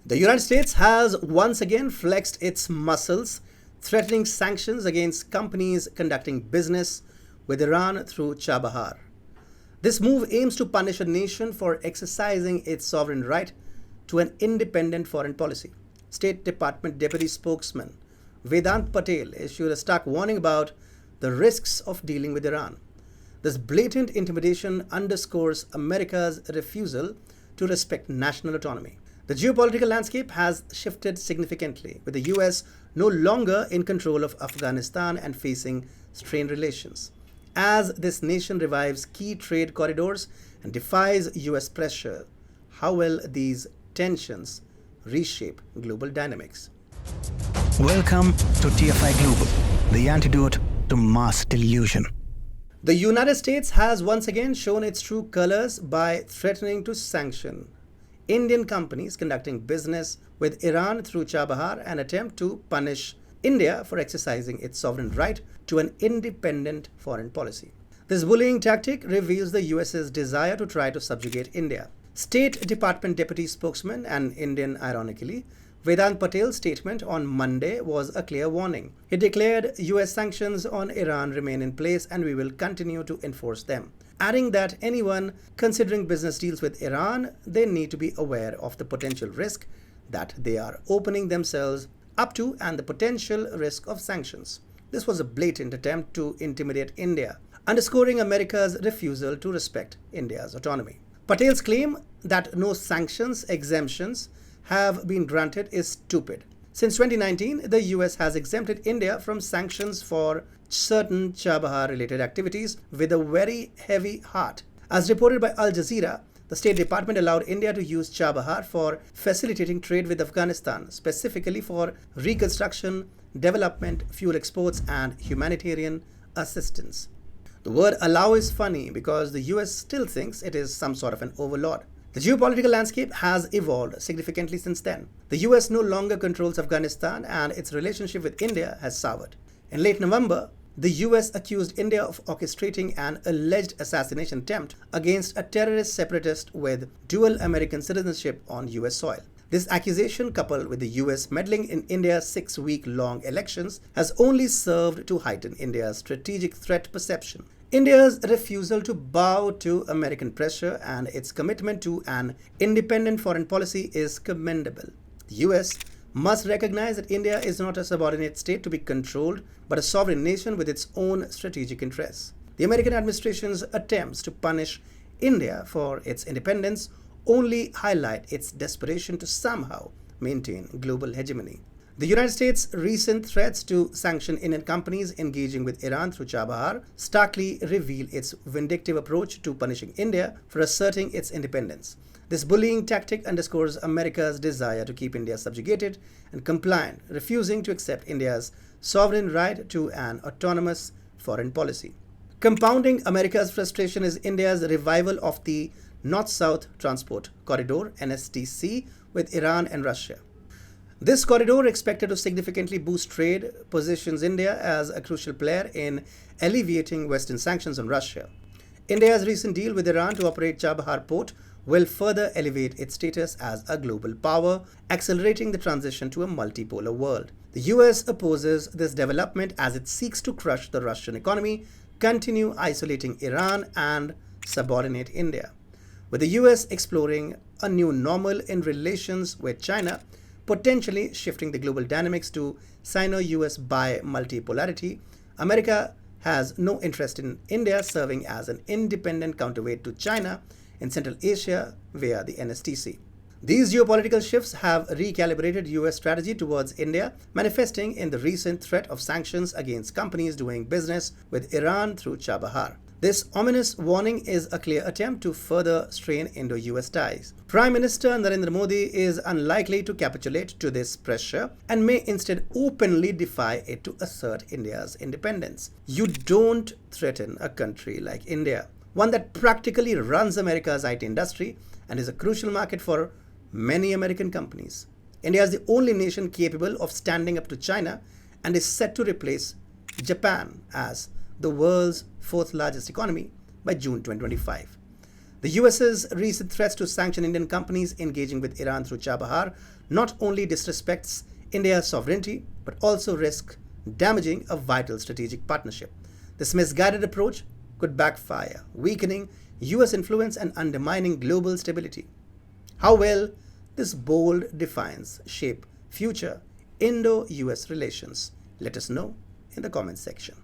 The United States has once again flexed its muscles, threatening sanctions against companies conducting business with Iran through Chabahar. This move aims to punish a nation for exercising its sovereign right to an independent foreign policy. State Department Deputy Spokesman Vedant Patel issued a stark warning about the risks of dealing with Iran. This blatant intimidation underscores America's refusal to respect national autonomy. The geopolitical landscape has shifted significantly, with the US no longer in control of Afghanistan and facing strained relations. As this nation revives key trade corridors and defies US pressure, how will these tensions reshape global dynamics? Welcome to TFI Global, the antidote to mass delusion. The United States has once again shown its true colors by threatening to sanction Indian companies conducting business with Iran through Chabahar, an attempt to punish India for exercising its sovereign right to an independent foreign policy. This bullying tactic reveals the US's desire to try to subjugate India. State Department Deputy Spokesman and Indian, ironically, Vedant Patel's statement on Monday was a clear warning. He declared US sanctions on Iran remain in place and we will continue to enforce them, adding that anyone considering business deals with Iran, they need to be aware of the potential risk that they are opening themselves up to and the potential risk of sanctions. This was a blatant attempt to intimidate India, underscoring America's refusal to respect India's autonomy. Patel's claim that no sanctions exemptions have been granted is stupid. Since 2019, the US has exempted India from sanctions for certain Chabahar-related activities with a very heavy heart. As reported by Al Jazeera, the State Department allowed India to use Chabahar for facilitating trade with Afghanistan, specifically for reconstruction, development, fuel exports, and humanitarian assistance. The word allow is funny because the US still thinks it is some sort of an overlord. The geopolitical landscape has evolved significantly since then. The US no longer controls Afghanistan and its relationship with India has soured. In late November, the US accused India of orchestrating an alleged assassination attempt against a terrorist separatist with dual American citizenship on US soil. This accusation, coupled with the US meddling in India's 6-week-long elections, has only served to heighten India's strategic threat perception. India's refusal to bow to American pressure and its commitment to an independent foreign policy is commendable. The US must recognize that India is not a subordinate state to be controlled, but a sovereign nation with its own strategic interests. The American administration's attempts to punish India for its independence only highlight its desperation to somehow maintain global hegemony. The United States' recent threats to sanction Indian companies engaging with Iran through Chabahar starkly reveal its vindictive approach to punishing India for asserting its independence. This bullying tactic underscores America's desire to keep India subjugated and compliant, refusing to accept India's sovereign right to an autonomous foreign policy. Compounding America's frustration is India's revival of the North-South Transport Corridor (NSTC) with Iran and Russia. This corridor, expected to significantly boost trade, positions India as a crucial player in alleviating Western sanctions on Russia. India's recent deal with Iran to operate Chabahar port will further elevate its status as a global power, accelerating the transition to a multipolar world. The US opposes this development as it seeks to crush the Russian economy, continue isolating Iran, and subordinate India. With the US exploring a new normal in relations with China, potentially shifting the global dynamics to Sino-US bi-multipolarity, America has no interest in India serving as an independent counterweight to China in Central Asia via the NSTC. These geopolitical shifts have recalibrated US strategy towards India, manifesting in the recent threat of sanctions against companies doing business with Iran through Chabahar. This ominous warning is a clear attempt to further strain Indo-US ties. Prime Minister Narendra Modi is unlikely to capitulate to this pressure and may instead openly defy it to assert India's independence. You don't threaten a country like India, one that practically runs America's IT industry and is a crucial market for many American companies. India is the only nation capable of standing up to China and is set to replace Japan as the world's fourth largest economy by June 2025. The US's recent threats to sanction Indian companies engaging with Iran through Chabahar not only disrespects India's sovereignty but also risks damaging a vital strategic partnership. This misguided approach could backfire, weakening US influence and undermining global stability. How will this bold defiance shape future Indo-US relations? Let us know in the comments section.